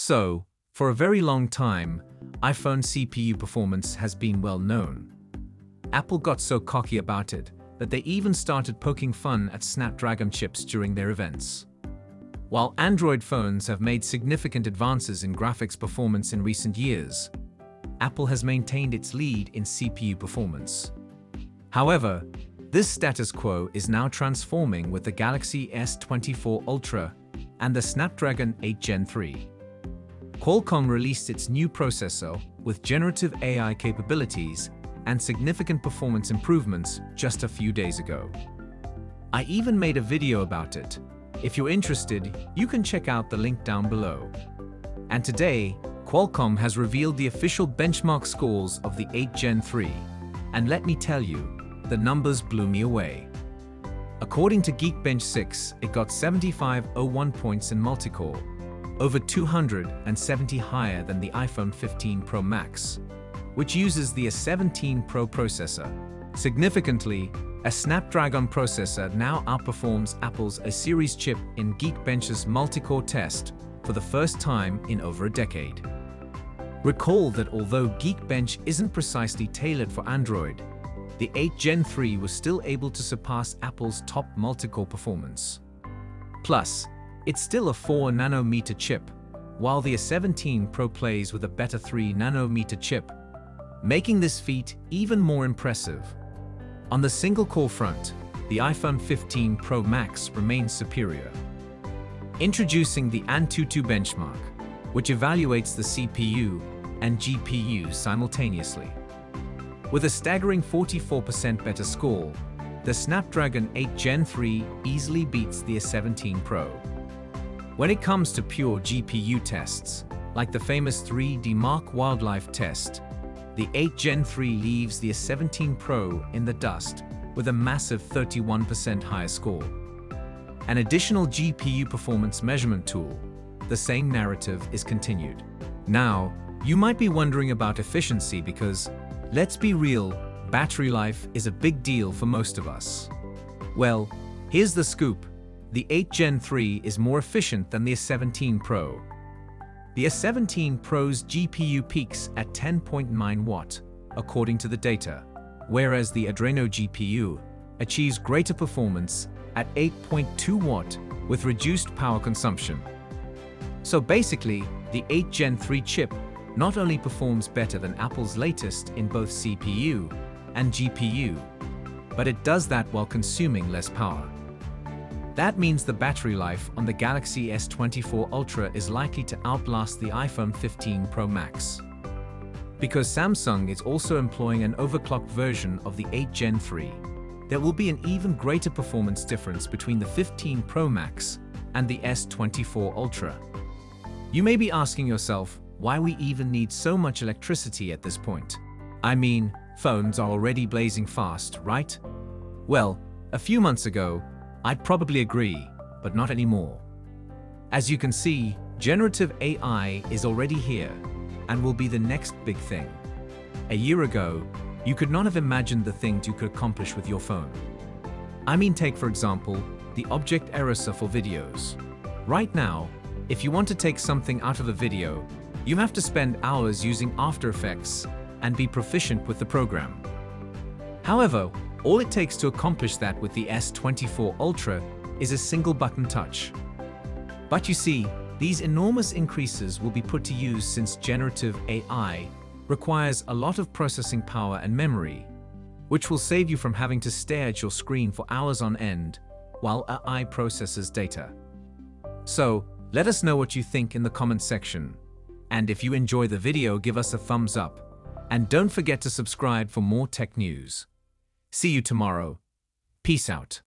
So, for a very long time, iPhone CPU performance has been well known. Apple got so cocky about it that they even started poking fun at Snapdragon chips during their events. While Android phones have made significant advances in graphics performance in recent years, Apple has maintained its lead in CPU performance. However, this status quo is now transforming with the Galaxy S24 Ultra and the Snapdragon 8 Gen 3. Qualcomm released its new processor with generative AI capabilities and significant performance improvements just a few days ago. I even made a video about it. If you're interested, you can check out the link down below. And today, Qualcomm has revealed the official benchmark scores of the 8 Gen 3. And let me tell you, the numbers blew me away. According to Geekbench 6, it got 7501 points in multicore, over 270 higher than the iPhone 15 Pro Max, which uses the A17 Pro processor. Significantly, a Snapdragon processor now outperforms Apple's A-series chip in Geekbench's multicore test for the first time in over a decade. Recall that although Geekbench isn't precisely tailored for Android, the 8 Gen 3 was still able to surpass Apple's top multicore performance. Plus, it's still a 4nm chip, while the A17 Pro plays with a better 3nm chip, making this feat even more impressive. On the single-core front, the iPhone 15 Pro Max remains superior. Introducing the Antutu benchmark, which evaluates the CPU and GPU simultaneously. With a staggering 44% better score, the Snapdragon 8 Gen 3 easily beats the A17 Pro. When it comes to pure GPU tests, like the famous 3D Mark Wildlife test, the 8 Gen 3 leaves the A17 Pro in the dust with a massive 31% higher score. An additional GPU performance measurement tool, the same narrative is continued. Now, you might be wondering about efficiency because, let's be real, battery life is a big deal for most of us. Well, here's the scoop. The 8 Gen 3 is more efficient than the A17 Pro. The A17 Pro's GPU peaks at 10.9 watt, according to the data, whereas the Adreno GPU achieves greater performance at 8.2 watt with reduced power consumption. So basically, the 8 Gen 3 chip not only performs better than Apple's latest in both CPU and GPU, but it does that while consuming less power. That means the battery life on the Galaxy S24 Ultra is likely to outlast the iPhone 15 Pro Max. Because Samsung is also employing an overclocked version of the 8 Gen 3, there will be an even greater performance difference between the 15 Pro Max and the S24 Ultra. You may be asking yourself why we even need so much electricity at this point. I mean, phones are already blazing fast, right? Well, a few months ago, I'd probably agree, but not anymore. As you can see, generative AI is already here and will be the next big thing. A year ago, you could not have imagined the things you could accomplish with your phone. I mean, take for example, the object eraser for videos. Right now, if you want to take something out of a video, you have to spend hours using After Effects and be proficient with the program. However, all it takes to accomplish that with the S24 Ultra is a single button touch. But you see, these enormous increases will be put to use since generative AI requires a lot of processing power and memory, which will save you from having to stare at your screen for hours on end while AI processes data. So, let us know what you think in the comments section. And if you enjoy the video, give us a thumbs up. And don't forget to subscribe for more tech news. See you tomorrow. Peace out.